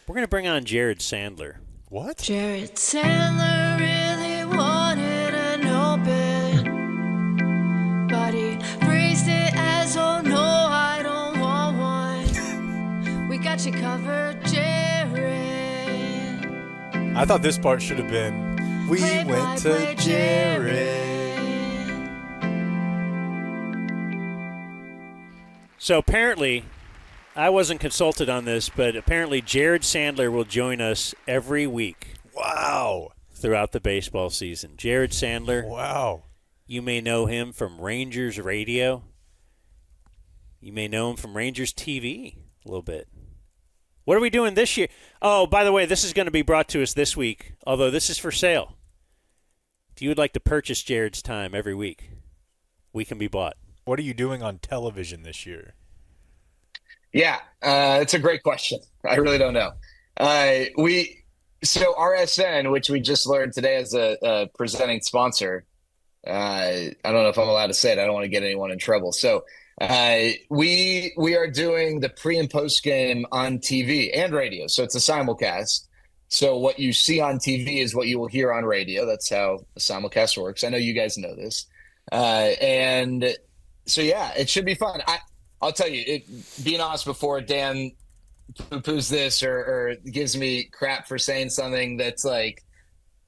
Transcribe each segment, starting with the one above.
We're going to bring on Jared Sandler. What? Jared Sandler really wanted an open, but he phrased it as, oh no, I don't want one. We got you covered, Jared. I thought this part should have been, we went to Jared. So apparently, I wasn't consulted on this, but apparently Jared Sandler will join us every week. Wow. Throughout the baseball season. Jared Sandler. Wow. You may know him from Rangers Radio. You may know him from Rangers TV a little bit. What are we doing this year? Oh, by the way, this is going to be brought to us this week, although this is for sale. If you would like to purchase Jared's time every week, we can be bought. What are you doing on television this year? Yeah, it's a great question. I really don't know. So RSN, which we just learned today as a presenting sponsor, I don't know if I'm allowed to say it. I don't want to get anyone in trouble. So we are doing the pre and post game on TV and radio. So it's a simulcast. So what you see on TV is what you will hear on radio. That's how the simulcast works. I know you guys know this. And so, yeah, it should be fun. I'll tell you, being honest, before Dan poo-poos this or gives me crap for saying something that's like,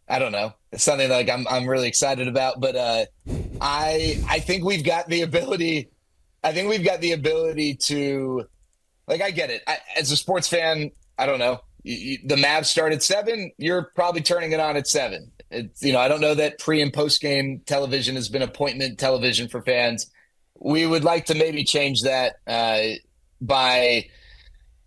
I don't know, it's something like I'm really excited about. But I think we've got the ability. I think we've got the ability to, like, I get it. As a sports fan, I don't know. The Mavs start at 7. You're probably turning it on at 7. I don't know that pre and post game television has been appointment television for fans. We would like to maybe change that by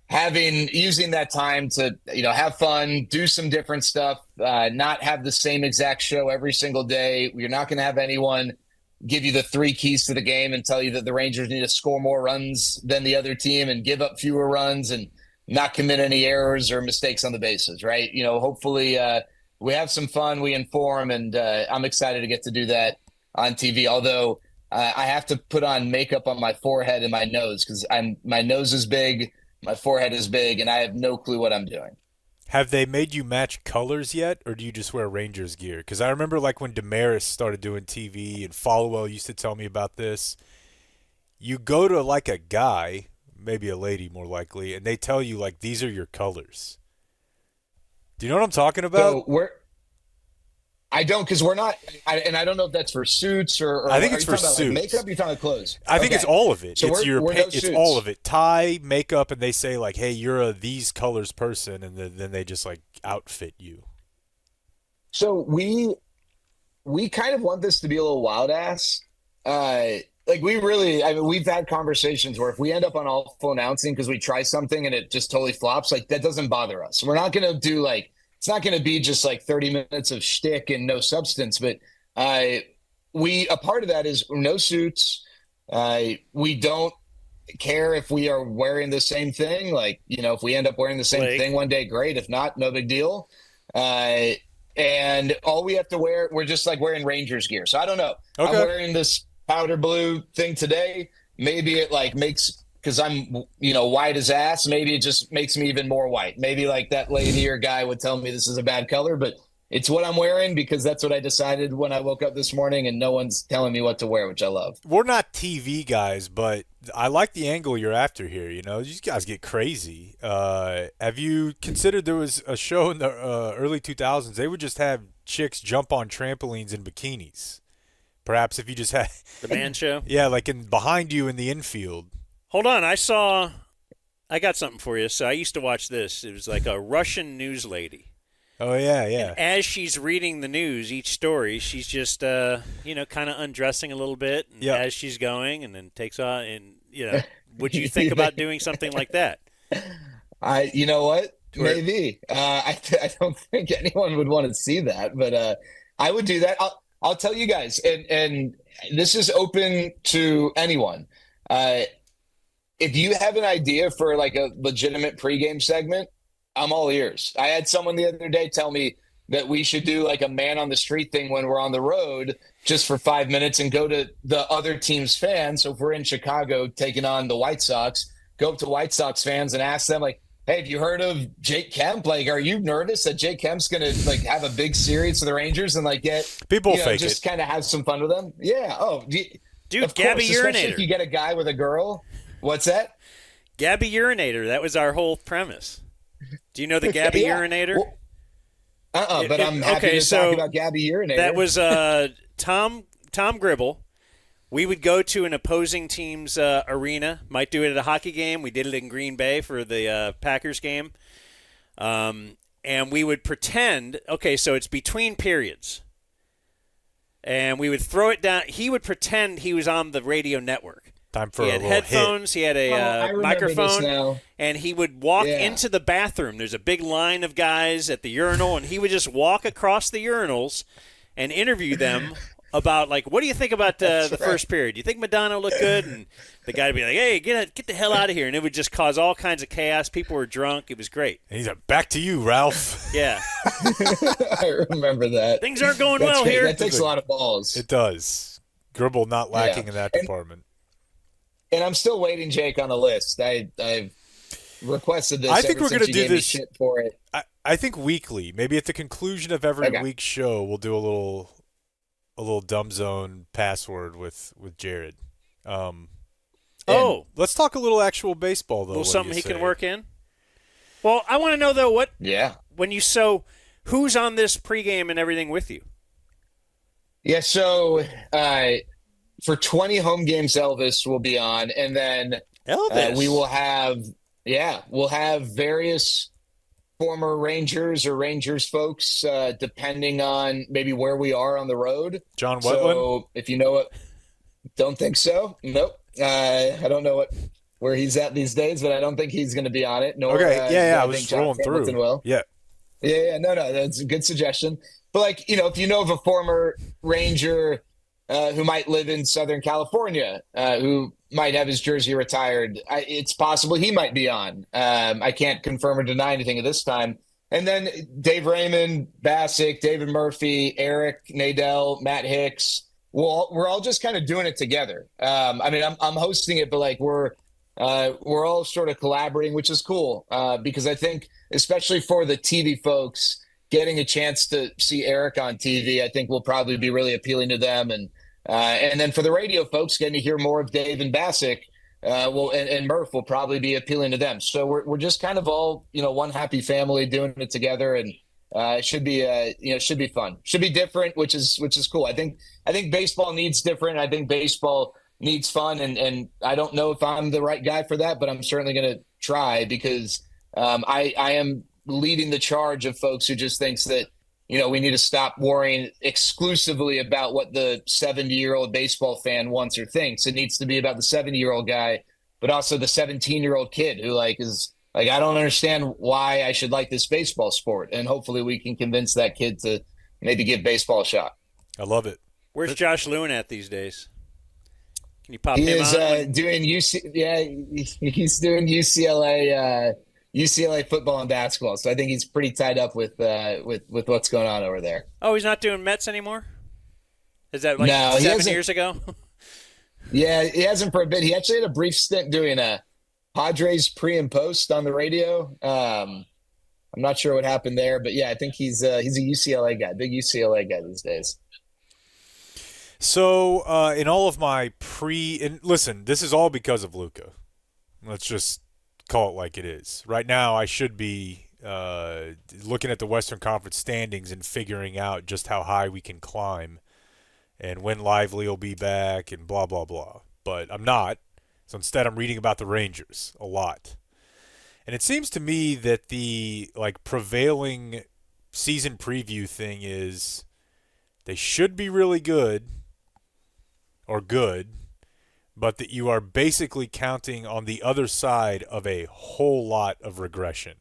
using that time to, have fun, do some different stuff, not have the same exact show every single day. You're not going to have anyone give you the 3 keys to the game and tell you that the Rangers need to score more runs than the other team and give up fewer runs and not commit any errors or mistakes on the bases, right? Hopefully we have some fun, we inform, and I'm excited to get to do that on TV. Although I have to put on makeup on my forehead and my nose because my nose is big, my forehead is big, and I have no clue what I'm doing. Have they made you match colors yet, or do you just wear Rangers gear? Because I remember like when Damaris started doing TV and Followell used to tell me about this. You go to like a guy, maybe a lady more likely, and they tell you like these are your colors. Do you know what I'm talking about? So I don't, because we're not, and I don't know if that's for suits or I think it's for suits. Like makeup, you're talking about clothes. I think it's all of it. So it's all of it. Tie, makeup, and they say like, hey, you're a these colors person, and then they just like outfit you. So we kind of want this to be a little wild ass. We've had conversations where if we end up on awful announcing because we try something and it just totally flops, like that doesn't bother us. We're not going to do it's not going to be just like 30 minutes of shtick and no substance, but a part of that is no suits. We don't care if we are wearing the same thing. If we end up wearing the same thing one day, great. If not, no big deal. And all we have to wear, we're just like wearing Rangers gear. So I don't know. Okay. I'm wearing this powder blue thing today. Maybe it makes, because I'm, white as ass, maybe it just makes me even more white. Maybe like that lady or guy would tell me this is a bad color, but it's what I'm wearing because that's what I decided when I woke up this morning and no one's telling me what to wear, which I love. We're not TV guys, but I like the angle you're after here. These guys get crazy. Have you considered there was a show in the early 2000s? They would just have chicks jump on trampolines in bikinis. Perhaps if you just had the Man Show. Yeah, like behind you in the infield. Hold on, I got something for you. So I used to watch this. It was like a Russian news lady. Oh, yeah, yeah. And as she's reading the news, each story, she's just, kind of undressing a little bit as she's going and then takes on. And, would you think about doing something like that? You know what? Maybe. I don't think anyone would want to see that, but I would do that. I'll tell you guys, and this is open to anyone. If you have an idea for like a legitimate pregame segment, I'm all ears. I had someone the other day tell me that we should do like a man on the street thing when we're on the road just for 5 minutes and go to the other team's fans. So if we're in Chicago taking on the White Sox, go up to White Sox fans and ask them like, Hey, have you heard of Jake Kemp? Like, are you nervous that Jake Kemp's gonna like have a big series for the Rangers and like get People fake just it. kind of have some fun with them? Yeah. Oh, Dude, of Gabby course, especially if Urinator. you get a guy with a girl. What's that? Gabby Urinator. That was our whole premise. Do you know the Gabby Yeah. Urinator? Well, but I'm happy okay, to so talk about Gabby Urinator. that was Tom Gribble. We would go to an opposing team's arena. Might do it at a hockey game. We did it in Green Bay for the Packers game. And we would pretend, okay, so it's between periods. And we would throw it down. He would pretend he was on the radio network. Time for He a had little headphones. He had I a remember this microphone. now. And he would walk Yeah. into the bathroom. There's a big line of guys at the urinal, and he would just walk across the urinals and interview them about, like, what do you think about the first period? Do you think Madonna looked good? And the guy would be like, hey, get the hell out of here. And it would just cause all kinds of chaos. People were drunk. It was great. And he's like, back to you, Ralph. Yeah. I remember that. Things aren't going That's well great. here. That takes a lot of balls. It does. Gribble not lacking in that department. And I'm still waiting, Jake, on the list. I've requested this. I think ever we're since gonna you do gave me this- shit for it. I think weekly, maybe at the conclusion of every Okay. week's show, we'll do a little dumb zone password with Jared. Let's talk a little actual baseball though. A little what do something you he can say? work in. Well, I want to know, though, Yeah. who's on this pregame and everything with you? Yeah, so for 20 home games, Elvis will be on, and then Elvis. we'll have various former Rangers or Rangers folks, depending on maybe where we are on the road. John Wetland? So if you know it, don't think so. Nope. I don't know where he's at these days, but I don't think he's going to be on it. Nor, Okay, I I was think John rolling Hamilton through. will. Yeah. Yeah, no, that's a good suggestion. But like, if you know of a former Ranger who might live in Southern California, who might have his jersey retired, it's possible he might be on. I can't confirm or deny anything at this time. And then Dave Raymond, Bassick, David Murphy, Eric, Nadell, Matt Hicks. We're all just kind of doing it together. I mean, I'm hosting it, but like we're all sort of collaborating, which is cool because I think, especially for the TV folks, getting a chance to see Eric on TV, I think will probably be really appealing to them. And then for the radio folks, getting to hear more of Dave and Bassick, and Murph will probably be appealing to them. So we're just kind of all one happy family doing it together, and it should be fun, should be different, which is cool. I think baseball needs different. I think baseball needs fun, and I don't know if I'm the right guy for that, but I'm certainly going to try because I am leading the charge of folks who just thinks that we need to stop worrying exclusively about what the 70-year-old baseball fan wants or thinks. It needs to be about the 70-year-old guy, but also the 17-year-old kid who is like, I don't understand why I should like this baseball sport. And hopefully we can convince that kid to maybe give baseball a shot. I love it. Where's Josh Lewin at these days? Can you pop He him is on? doing he's doing UCLA football and basketball. So I think he's pretty tied up with what's going on over there. Oh, he's not doing Mets anymore? Is that like No, he 7 hasn't. years ago? Yeah, he hasn't for a bit. He actually had a brief stint doing a Padres pre and post on the radio. I'm not sure what happened there, but yeah, I think he's a UCLA guy, big UCLA guy these days. So in all of my and listen, this is all because of Luka. Let's just call it like it is. Right now, I should be looking at the Western Conference standings and figuring out just how high we can climb and when Lively will be back and blah, blah, blah. But I'm not. So instead, I'm reading about the Rangers a lot. And it seems to me that the prevailing season preview thing is they should be really good, but that you are basically counting on the other side of a whole lot of regression.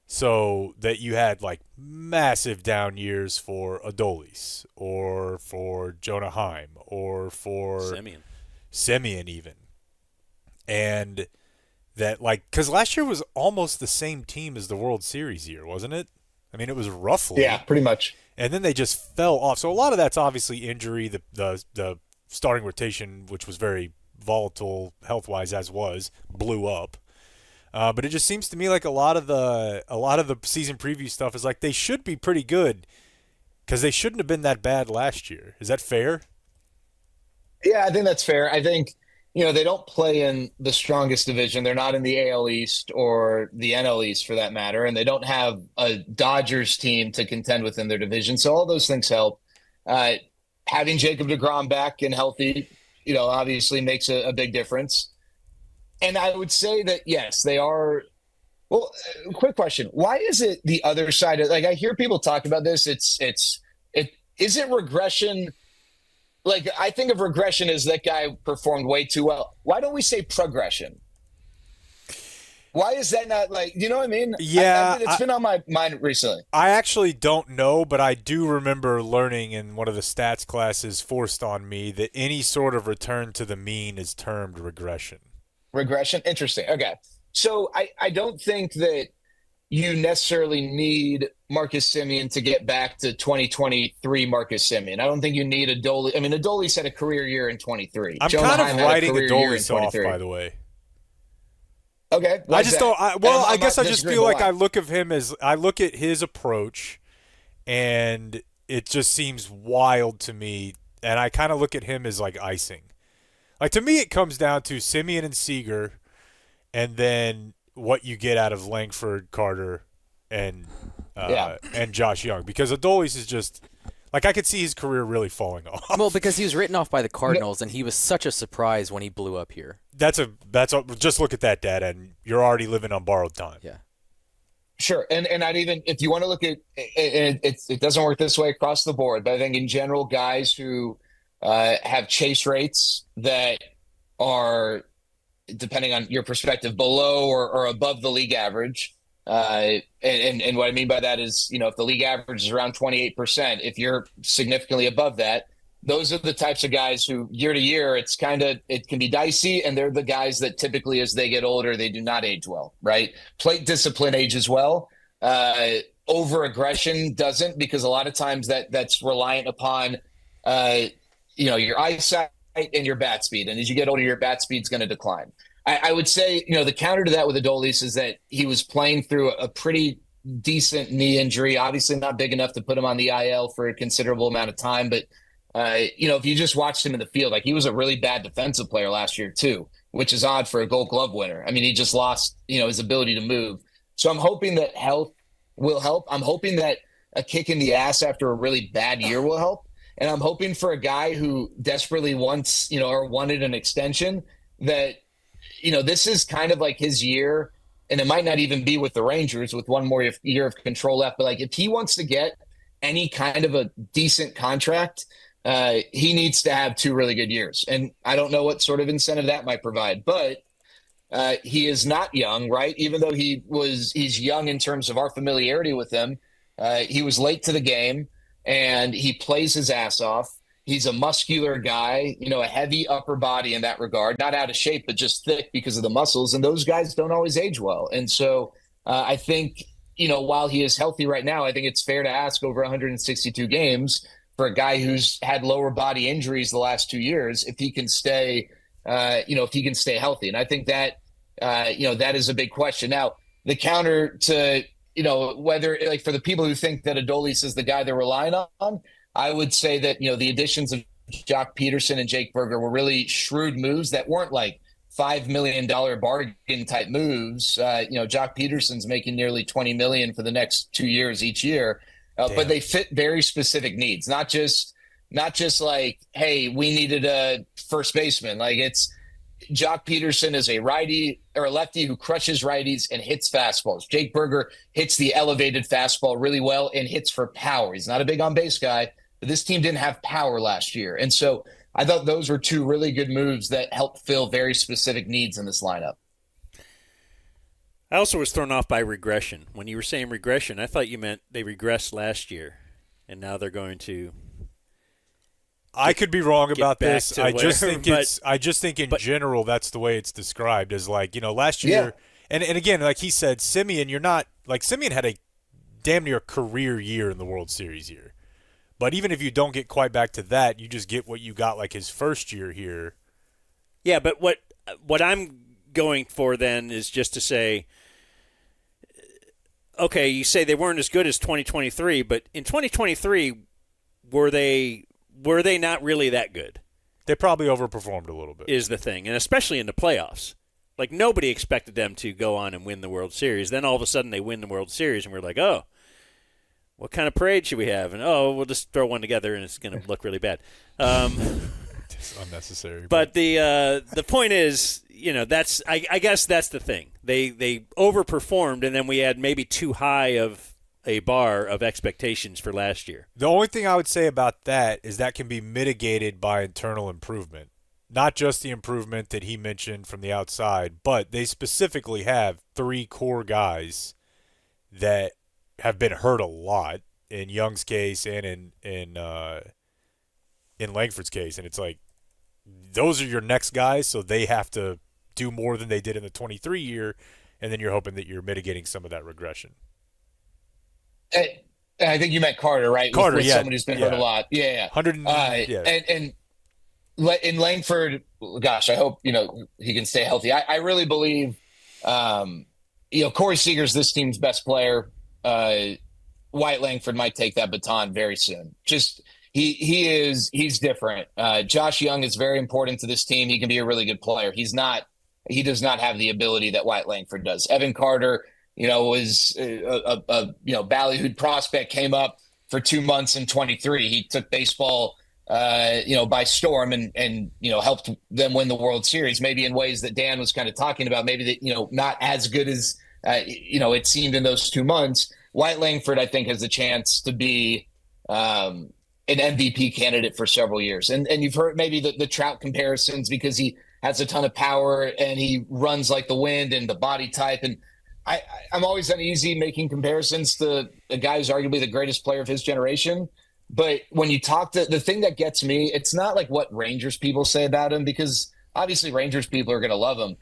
So that you had massive down years for Adolis or for Jonah Heim or for Semien even. And that because last year was almost the same team as the World Series year, wasn't it? I mean, it was roughly. Yeah, pretty much. And then they just fell off. So a lot of that's obviously injury. The starting rotation, which was very volatile health-wise blew up. But it just seems to me like a lot of the season preview stuff is like they should be pretty good because they shouldn't have been that bad last year. Is that fair? Yeah, I think that's fair. I think, they don't play in the strongest division. They're not in the AL East or the NL East for that matter. And they don't have a Dodgers team to contend with in their division. So all those things help. Having Jacob deGrom back and healthy, obviously makes a big difference. And I would say that, yes, they are. Well, quick question. Why is it the other side of, like, I hear people talk about this. Is it regression? Like, I think of regression as that guy performed way too well. Why don't we say progression? Why is that not, like, you know what I mean? Yeah. It's been on my mind recently. I actually don't know, but I do remember learning in one of the stats classes forced on me that any sort of return to the mean is termed regression. Regression? Interesting. Okay. So I don't think that you necessarily need Marcus Semien to get back to 2023 Marcus Semien. I don't think you need Adolis. I mean, Adolis had a career year in 23. I'm Jonah kind of Heim had a writing career year in Adolis off, 23. by the way. Okay. I just don't. I guess I just feel like I I look at his approach, and it just seems wild to me. And I kind of look at him as like icing. Like, to me, it comes down to Semien and Seager, and then what you get out of Langford, Carter, and Josh Young. Because Adolis is just like, I could see his career really falling off. Well, because he was written off by the Cardinals, and he was such a surprise when he blew up here. Just look at that data, and you're already living on borrowed time. Yeah. Sure. And I'd even, if you want to look at it doesn't work this way across the board, but I think in general, guys who have chase rates that are, depending on your perspective, below or above the league average. And what I mean by that is, if the league average is around 28%, if you're significantly above that, those are the types of guys who year to year, it can be dicey. And they're the guys that typically, as they get older, they do not age well, right? Plate discipline ages well. Over aggression doesn't, because a lot of times that's reliant upon, your eyesight and your bat speed. And as you get older, your bat speed's going to decline. I would say, the counter to that with Adolis is that he was playing through a pretty decent knee injury, obviously not big enough to put him on the IL for a considerable amount of time. But, if you just watched him in the field, like, he was a really bad defensive player last year too, which is odd for a Gold Glove winner. I mean, he just lost, his ability to move. So I'm hoping that health will help. I'm hoping that a kick in the ass after a really bad year will help. And I'm hoping for a guy who desperately wants, or wanted an extension, that, this is kind of like his year, and it might not even be with the Rangers with one more year of control left. But, like, if he wants to get any kind of a decent contract, he needs to have 2 really good years. And I don't know what sort of incentive that might provide, but he is not young, right? Even though he's young in terms of our familiarity with him. He was late to the game, and he plays his ass off. He's a muscular guy, a heavy upper body in that regard, not out of shape, but just thick because of the muscles. And those guys don't always age well. And so I think, while he is healthy right now, I think it's fair to ask over 162 games for a guy who's had lower body injuries the last 2 years, if he can stay, healthy. And I think that, that is a big question. Now, the counter to, whether, like, for the people who think that Adolis is the guy they're relying on, I would say that, the additions of Jock Peterson and Jake Burger were really shrewd moves that weren't like $5 million bargain type moves. Jock Peterson's making nearly $20 million for the next 2 years each year, but they fit very specific needs, not just like, hey, we needed a first baseman. Like, it's Jock Peterson is a righty or a lefty who crushes righties and hits fastballs. Jake Burger hits the elevated fastball really well and hits for power. He's not a big on base guy, but this team didn't have power last year. And so I thought those were 2 really good moves that helped fill very specific needs in this lineup. I also was thrown off by regression. When you were saying regression, I thought you meant they regressed last year, and now they're going to. I could be wrong about this. I just think in but, general that's the way it's described, as like, last year. Yeah. And again, like he said, Semien, Semien had a damn near career year in the World Series year. But even if you don't get quite back to that, you just get what you got like his first year here. Yeah, but what I'm going for then is just to say, okay, you say they weren't as good as 2023, but in 2023, were they not really that good? They probably overperformed a little bit. Is the thing, and especially in the playoffs. Like, nobody expected them to go on and win the World Series. Then all of a sudden they win the World Series, and we're like, oh, what kind of parade should we have? And, oh, we'll just throw one together, and it's going to look really bad. It's unnecessary. But the point is, that's I guess that's the thing. They overperformed, and then we had maybe too high of a bar of expectations for last year. The only thing I would say about that is that can be mitigated by internal improvement. Not just the improvement that he mentioned from the outside, but they specifically have 3 core guys that have been hurt a lot in Young's case and in Langford's case. And it's like, those are your next guys, so they have to do more than they did in the 23 year, and then you're hoping that you're mitigating some of that regression. I think you meant Carter, right? Carter, with yeah. someone who's been hurt a lot. Yeah. 100 yeah. And in Langford, gosh, I hope, he can stay healthy. I really believe, Corey Seager's this team's best player. Wyatt Langford might take that baton very soon. Just he's different. Josh Young is very important to this team. He can be a really good player. He does not have the ability that Wyatt Langford does. Evan Carter, was a ballyhooed prospect, came up for 2 months in 23. He took baseball, by storm and helped them win the World Series, maybe in ways that Dan was kind of talking about, maybe that, not as good as, it seemed in those 2 months. Wyatt Langford, I think, has a chance to be an MVP candidate for several years. And you've heard maybe the Trout comparisons because he has a ton of power and he runs like the wind and the body type. And I'm always uneasy making comparisons to a guy who's arguably the greatest player of his generation. But when you talk to the thing that gets me, it's not like what Rangers people say about him, because obviously Rangers people are going to love him.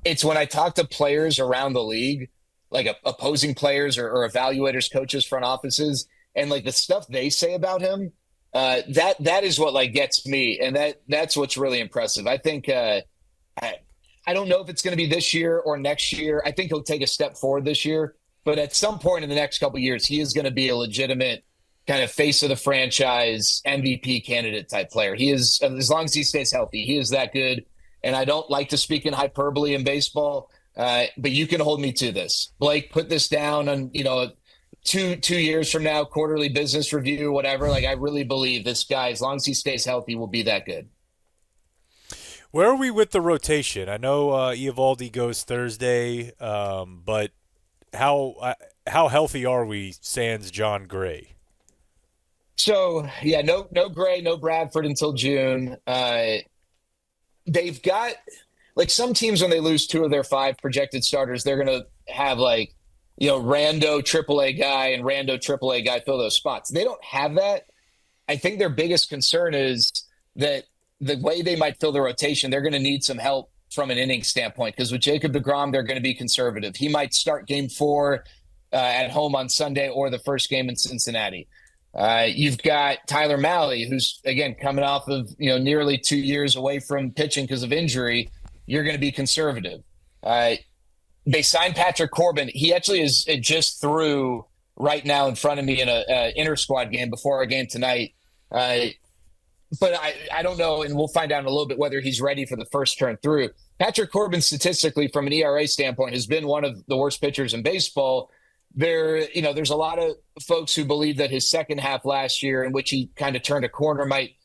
It's when I talk to players around the league, like opposing players or evaluators, coaches, front offices, and like the stuff they say about him, that is what like gets me. And that's what's really impressive. I think, I don't know if it's going to be this year or next year. I think he'll take a step forward this year, but at some point in the next couple of years, he is going to be a legitimate kind of face of the franchise MVP candidate type player. He is, as long as he stays healthy, he is that good. And I don't like to speak in hyperbole in baseball, but you can hold me to this. Blake, put this down on, 2 years from now, quarterly business review, whatever. Like, I really believe this guy, as long as he stays healthy, will be that good. Where are we with the rotation? I know Eovaldi goes Thursday, but how healthy are we sans John Gray? So, yeah, no Gray, no Bradford until June. They've got, like, some teams when they lose 2 of their 5 projected starters, they're going to have, like, rando AAA guy and rando AAA guy fill those spots. They don't have that. I think their biggest concern is that the way they might fill the rotation, they're going to need some help from an inning standpoint, because with Jacob deGrom, they're going to be conservative. He might start game 4 at home on Sunday or the first game in Cincinnati. You've got Tyler Mahle, who's, again, coming off of, nearly 2 years away from pitching because of injury. You're going to be conservative. They signed Patrick Corbin. He actually is just through right now in front of me in a inter-squad game before our game tonight. But I don't know, and we'll find out in a little bit whether he's ready for the first turn through. Patrick Corbin, statistically, from an ERA standpoint, has been one of the worst pitchers in baseball. There's a lot of folks who believe that his second half last year, in which he kind of turned a corner, might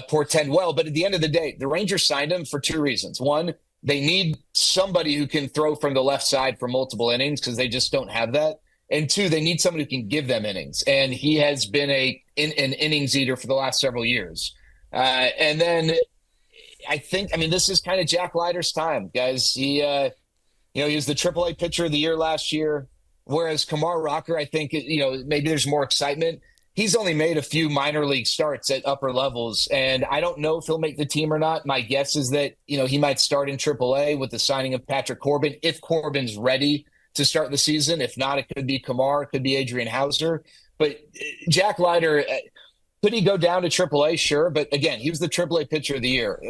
portend well. But at the end of the day, the Rangers signed him for 2 reasons. One, they need somebody who can throw from the left side for multiple innings because they just don't have that. And 2, they need somebody who can give them innings. And he has been an innings eater for the last several years. And then this is kind of Jack Leiter's time, guys. He was the AAA pitcher of the year last year. Whereas Kumar Rocker, I think, maybe there's more excitement. He's only made a few minor league starts at upper levels, and I don't know if he'll make the team or not. My guess is that, he might start in AAA with the signing of Patrick Corbin, if Corbin's ready to start the season. If not, it could be Kumar, it could be Adrian Hauser. But Jack Leiter, could he go down to AAA? Sure. But again, he was the AAA pitcher of the year.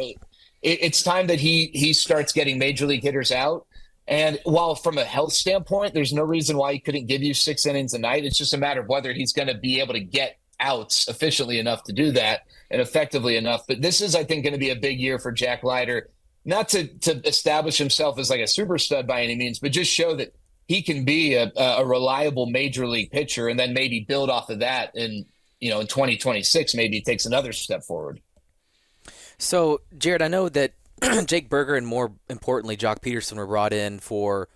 it's time that he starts getting major league hitters out. And while from a health standpoint, there's no reason why he couldn't give you 6 innings a night. It's just a matter of whether he's going to be able to get outs efficiently enough to do that and effectively enough. But this is, I think, going to be a big year for Jack Leiter, not to establish himself as like a super stud by any means, but just show that he can be a reliable major league pitcher, and then maybe build off of that. And, in 2026, maybe he takes another step forward. So, Jared, I know that Jake Berger and, more importantly, Jock Peterson were brought in for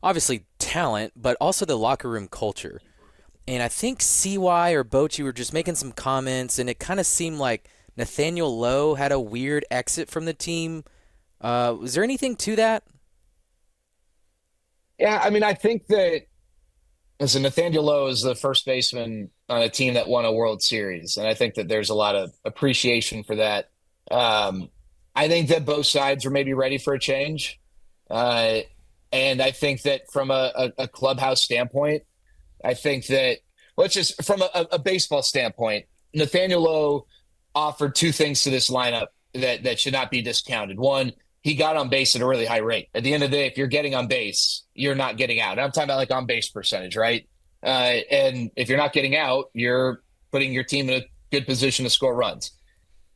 obviously talent, but also the locker room culture. And I think CY or Bochy were just making some comments, and it kind of seemed like Nathaniel Lowe had a weird exit from the team. Was there anything to that? Yeah, I mean, I think that, listen, Nathaniel Lowe is the first baseman on a team that won a World Series, and I think that there's a lot of appreciation for that. I think that both sides are maybe ready for a change. And I think that from a clubhouse standpoint, I think that, let's just, from a baseball standpoint, Nathaniel Lowe offered 2 things to this lineup that should not be discounted. One, he got on base at a really high rate. At the end of the day, if you're getting on base, you're not getting out. I'm talking about like on base percentage, right? And if you're not getting out, you're putting your team in a good position to score runs.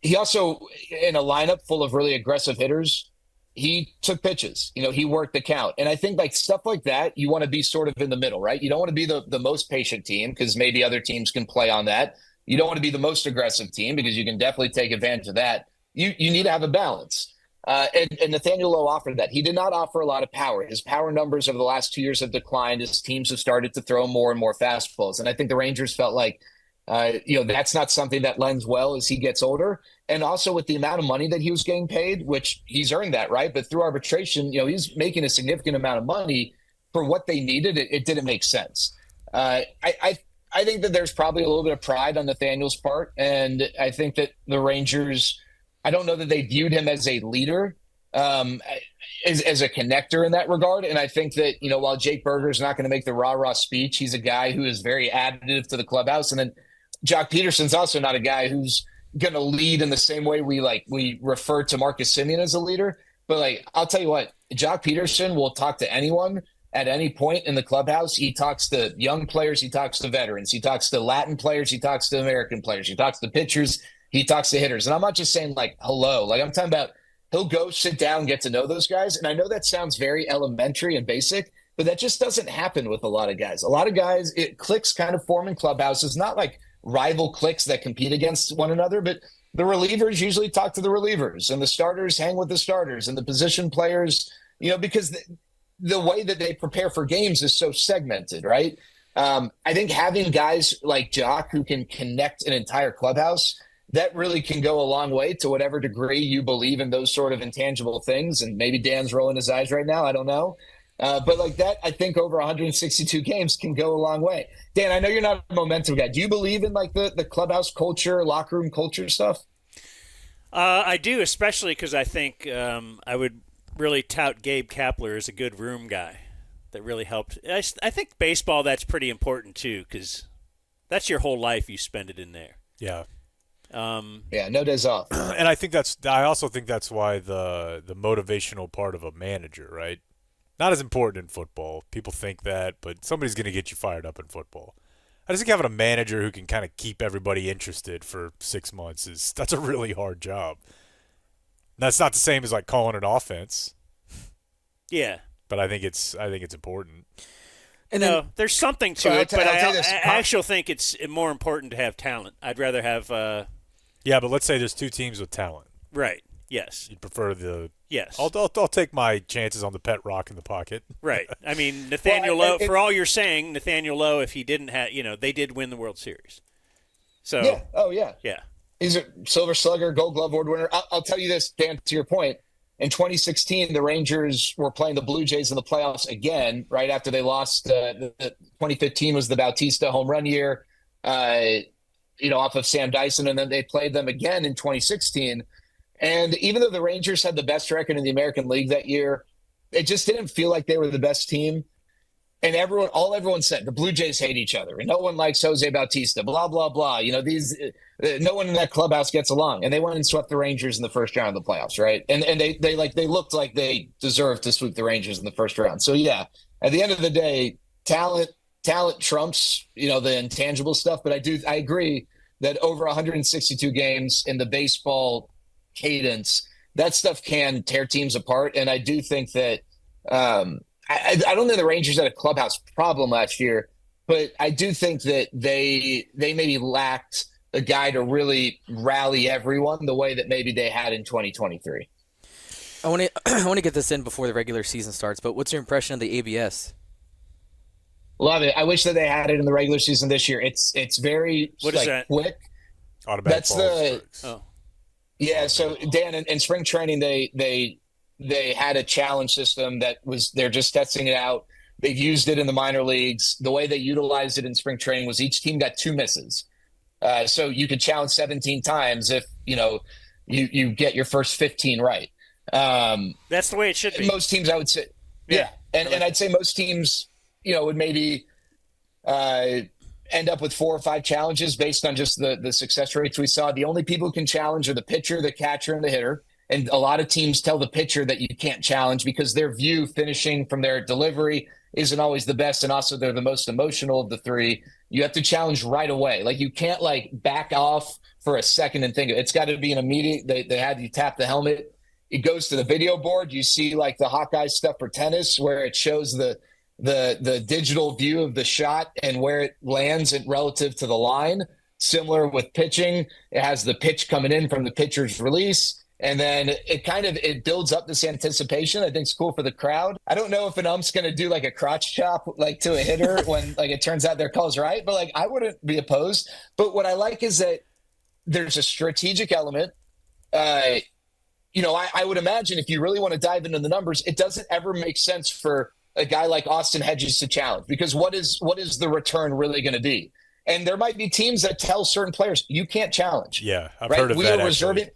He also, in a lineup full of really aggressive hitters, he took pitches. He worked the count. And I think like stuff like that, you want to be sort of in the middle, right? You don't want to be the most patient team, because maybe other teams can play on that. You don't want to be the most aggressive team, because you can definitely take advantage of that. You need to have a balance. And Nathaniel Lowe offered that. He did not offer a lot of power. His power numbers over the last 2 years have declined as teams have started to throw more and more fastballs. And I think the Rangers felt like, that's not something that lends well as he gets older. And also with the amount of money that he was getting paid, which he's earned that, right? But through arbitration, he's making a significant amount of money for what they needed. It didn't make sense. I think that there's probably a little bit of pride on Nathaniel's part. And I think that the Rangers, I don't know that they viewed him as a leader, as a connector in that regard. And I think that, while Jake Berger is not going to make the rah-rah speech, he's a guy who is very additive to the clubhouse. And then Jock Peterson's also not a guy who's going to lead in the same way we refer to Marcus Semien as a leader. But I'll tell you what, Jock Peterson will talk to anyone at any point in the clubhouse. He talks to young players. He talks to veterans. He talks to Latin players. He talks to American players. He talks to pitchers. He talks to hitters. And I'm not just saying hello. I'm talking about he'll go sit down and get to know those guys. And I know that sounds very elementary and basic, but that just doesn't happen with a lot of guys. A lot of guys, cliques kind of form in clubhouses, not like rival cliques that compete against one another, but the relievers usually talk to the relievers, and the starters hang with the starters, and the position players, because the way that they prepare for games is so segmented, right? I think having guys like Jock who can connect an entire clubhouse, that really can go a long way to whatever degree you believe in those sort of intangible things. And maybe Dan's rolling his eyes right now. I don't know. But that, I think over 162 games can go a long way. Dan, I know you're not a momentum guy. Do you believe in the clubhouse culture, locker room culture stuff? I do, especially because I think I would really tout Gabe Kapler as a good room guy. That really helped. I think baseball, that's pretty important too, because that's your whole life. You spend it in there. Yeah. No days off. And I also think that's why the motivational part of a manager, right? Not as important in football. People think that, but somebody's going to get you fired up in football. I just think having a manager who can kind of keep everybody interested for 6 months that's a really hard job. That's not the same as calling an offense. Yeah. But I think it's important. And there's something to it, but I actually think it's more important to have talent. I'd rather have Yeah, but let's say there's 2 teams with talent. Right. Yes. You'd prefer the Yes. I'll take my chances on the pet rock in the pocket. Right. I mean, Nathaniel Lowe, for all you're saying, Nathaniel Lowe, if he didn't have, they did win the World Series. So yeah. Oh, yeah. Yeah. He's a Silver Slugger, Gold Glove Award winner. I'll tell you this, Dan, to your point. In 2016, the Rangers were playing the Blue Jays in the playoffs again, right after they lost. The 2015 was the Bautista home run year, off of Sam Dyson, and then they played them again in 2016. And even though the Rangers had the best record in the American League that year, it just didn't feel like they were the best team. And everyone said the Blue Jays hate each other, and no one likes Jose Bautista. Blah blah blah. No one in that clubhouse gets along, and they went and swept the Rangers in the first round of the playoffs, right? And they looked like they deserved to sweep the Rangers in the first round. So yeah, at the end of the day, talent trumps the intangible stuff. But I agree that over 162 games in the baseball cadence, that stuff can tear teams apart. And I do think that. I don't think the Rangers had a clubhouse problem last year, but I do think that they maybe lacked a guy to really rally everyone the way that maybe they had in 2023. I want to get this in before the regular season starts, but what's your impression of the ABS? Love it. I wish that they had it in the regular season this year. It's very what is that? Quick. Automatic That's balls. Yeah. So Dan, in spring training, they had a challenge system they're just testing it out. They've used it in the minor leagues. The way they utilized it in spring training was each team got 2 misses. So you could challenge 17 times if, you get your first 15 right. That's the way it should be. Most teams, I would say. Yeah. And I'd say most teams, would maybe end up with 4 or 5 challenges based on just the success rates we saw. The only people who can challenge are the pitcher, the catcher, and the hitter. And a lot of teams tell the pitcher that you can't challenge because their view finishing from their delivery isn't always the best. And also they're the most emotional of the 3. You have to challenge right away. Like you can't back off for a second and think it's got to be an immediate. They had you tap the helmet. It goes to the video board. You see the Hawkeye stuff for tennis where it shows the digital view of the shot and where it lands relative to the line. Similar with pitching. It has the pitch coming in from the pitcher's release. And then it builds up this anticipation. I think it's cool for the crowd. I don't know if an ump's going to do a crotch chop to a hitter when it turns out their call's right, but I wouldn't be opposed. But what I like is that there's a strategic element. I would imagine if you really want to dive into the numbers, it doesn't ever make sense for a guy like Austin Hedges to challenge because what is the return really going to be? And there might be teams that tell certain players you can't challenge. Yeah, I've heard of that. Reserving.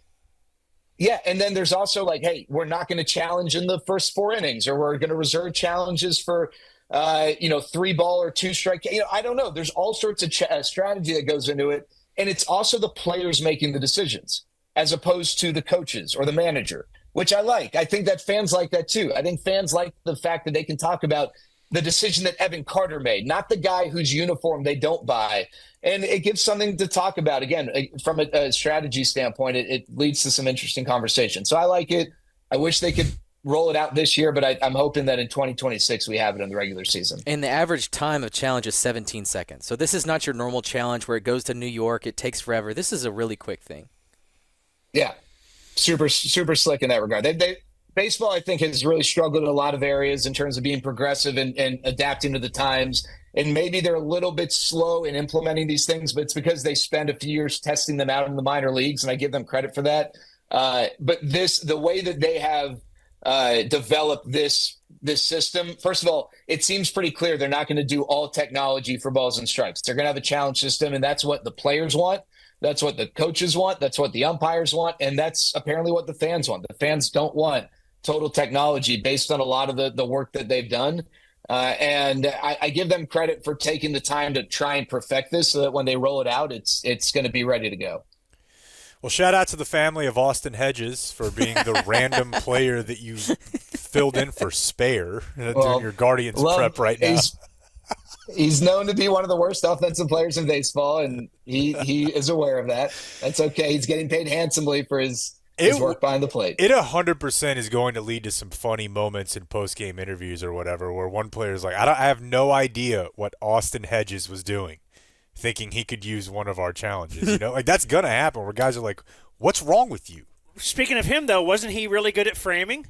Yeah, and then there's also hey, we're not going to challenge in the first 4 innings, or we're going to reserve challenges for, 3 ball or 2 strike. I don't know. There's all sorts of strategy that goes into it, and it's also the players making the decisions as opposed to the coaches or the manager, which I like. I think that fans like that too. I think fans like the fact that they can talk about the decision that Evan Carter made, not the guy whose uniform they don't buy. And it gives something to talk about. Again, from a strategy standpoint, it leads to some interesting conversation. So I like it. I wish they could roll it out this year, but I'm hoping that in 2026 we have it in the regular season. And the average time of challenge is 17 seconds. So this is not your normal challenge where it goes to New York. It takes forever. This is a really quick thing. Yeah, super, super slick in that regard. Baseball, I think, has really struggled in a lot of areas in terms of being progressive and adapting to the times. And maybe they're a little bit slow in implementing these things, but it's because they spend a few years testing them out in the minor leagues, and I give them credit for that. But the way that they have developed this system, first of all, it seems pretty clear they're not going to do all technology for balls and strikes. They're going to have a challenge system, and that's what the players want. That's what the coaches want. That's what the umpires want. And that's apparently what the fans want. The fans don't want total technology based on a lot of the work that they've done. And I give them credit for taking the time to try and perfect this so that when they roll it out, it's going to be ready to go. Well, shout out to the family of Austin Hedges for being the random player that you filled in for Spare during your Guardians prep right now. He's known to be one of the worst offensive players in baseball, and he is aware of that. That's okay. He's getting paid handsomely for his work behind the plate. It 100% is going to lead to some funny moments in post-game interviews or whatever where one player is like, I have no idea what Austin Hedges was doing, thinking he could use one of our challenges. That's going to happen where guys are like, what's wrong with you? Speaking of him, though, wasn't he really good at framing?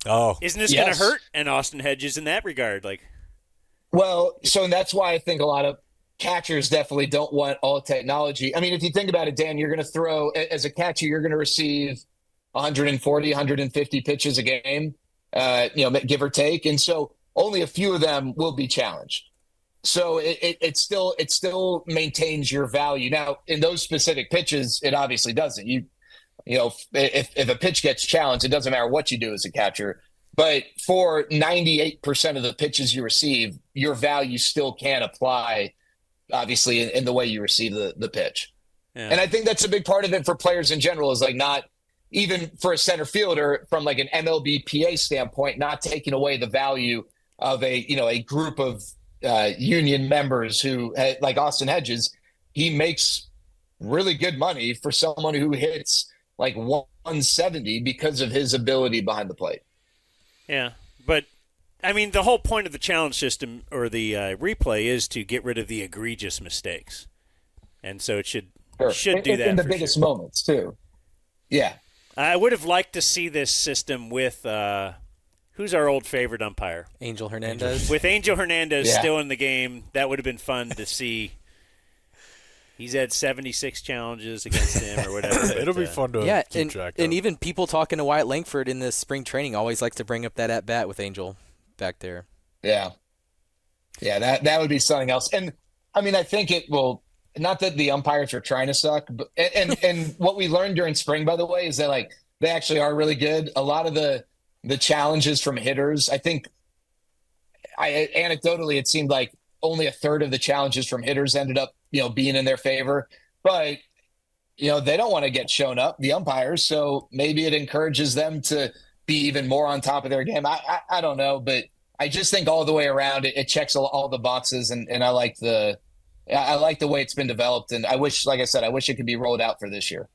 Oh. Isn't this going to hurt an Austin Hedges in that regard? Well, so that's why I think a lot of catchers definitely don't want all technology. I mean, if you think about it, Dan, you're going to throw, as a catcher, you're going to receive 140, 150 pitches a game, give or take. And so only a few of them will be challenged. So it still maintains your value. Now, in those specific pitches, it obviously doesn't. If a pitch gets challenged, it doesn't matter what you do as a catcher. But for 98% of the pitches you receive, your value still can apply, obviously, in the way you receive the pitch. Yeah. And I think that's a big part of it for players in general, is like, not even for a center fielder from like an MLB PA standpoint, not taking away the value of a group of union members who, like Austin Hedges, he makes really good money for someone who hits like 170 because of his ability behind the plate. Yeah, but I mean, the whole point of the challenge system or the replay is to get rid of the egregious mistakes, and so it should do that in the for biggest sure. moments too. Yeah, I would have liked to see this system with who's our old favorite umpire? Angel Hernandez. With Angel Hernandez Yeah. still in the game, that would have been fun to see. He's had 76 challenges against him or whatever. but, It'll be fun to Yeah, keep and, track and of. even people talking to Wyatt Langford in this spring training always like to bring up that at bat with Angel back there. yeah. That would be something else. And I mean, I think it will. Not that the umpires are trying to suck, but and what we learned during spring, by the way, is that like they actually are really good. A lot of the challenges from hitters, I think, anecdotally, it seemed like only a third of the challenges from hitters ended up, being in their favor. But they don't want to get shown up, the umpires, so maybe it encourages them to be even more on top of their game. I don't know, but I just think all the way around it checks all the boxes, and I like the way it's been developed, and I wish, like I said, it could be rolled out for this year.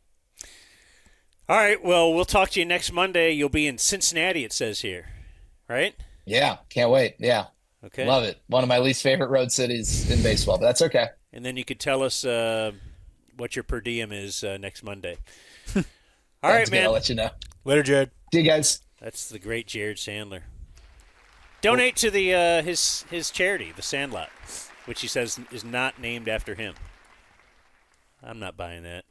All right, well, we'll talk to you next Monday. You'll be in Cincinnati, it says here, right? Yeah, can't wait. Yeah, Okay. love it. One of my least favorite road cities in baseball, but that's okay. And then you could tell us what your per diem is next Monday. All right, Sounds good. man. I'll let you know. Later, Jared. See you guys. That's the great Jared Sandler. Donate to the his charity, the Sandlot, which he says is not named after him. I'm not buying that.